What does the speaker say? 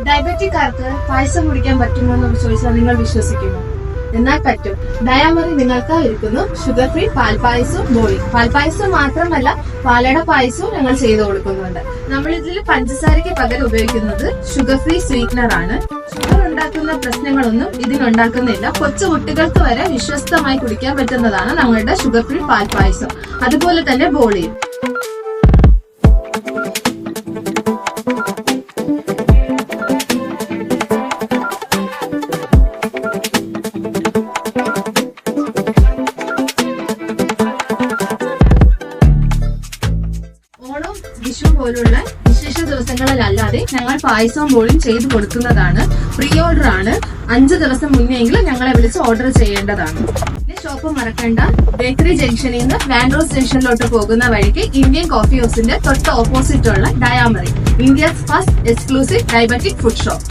ഡയബറ്റിക്കാർക്ക് പായസം കുടിക്കാൻ പറ്റുമോ എന്ന് ചോദിച്ചാൽ നിങ്ങൾ വിശ്വസിക്കുമോ? എന്നാൽ പറ്റും. ഡയാമറി നിങ്ങൾക്ക് ഒരുക്കുന്നു ഷുഗർ ഫ്രീ പാൽപ്പായസവും ബോളിയും. പാൽപ്പായസം മാത്രമല്ല, പാലട പായസവും ഞങ്ങൾ ചെയ്തു കൊടുക്കുന്നുണ്ട്. നമ്മൾ ഇതിൽ പഞ്ചസാരയ്ക്ക് പകരം ഉപയോഗിക്കുന്നത് ഷുഗർ ഫ്രീ സ്വീറ്റ്നർ ആണ്. ഷുഗർ ഉണ്ടാക്കുന്ന പ്രശ്നങ്ങളൊന്നും ഇതിനുണ്ടാക്കുന്നില്ല. കൊച്ചു കുട്ടികൾക്ക് വരെ വിശ്വസ്തമായി കുടിക്കാൻ പറ്റുന്നതാണ് നമ്മളുടെ ഷുഗർ ഫ്രീ പാൽപ്പായസം. അതുപോലെ തന്നെ ബോളിയും. ഓണം, വിഷു പോലുള്ള വിശേഷ ദിവസങ്ങളിലല്ലാതെ ഞങ്ങൾ പായസവും ബോളിയും ചെയ്തു കൊടുക്കുന്നതാണ്. പ്രീ ഓർഡർ ആണ്. 5 ദിവസം മുന്നെയെങ്കിലും ഞങ്ങളെ വിളിച്ച് ഓർഡർ ചെയ്യേണ്ടതാണ്. ഷോപ്പ് മറക്കണ്ട. ബേക്കറി ജംഗ്ഷനിൽ നിന്ന് വാൻഡ്രോസ് ജംഗ്ഷനിലോട്ട് പോകുന്ന വഴിക്ക് ഇന്ത്യൻ കോഫി ഹൗസിന്റെ തൊട്ട് ഓപ്പോസിറ്റ് ഉള്ള ഡയാമറി, India's first exclusive diabetic food shop.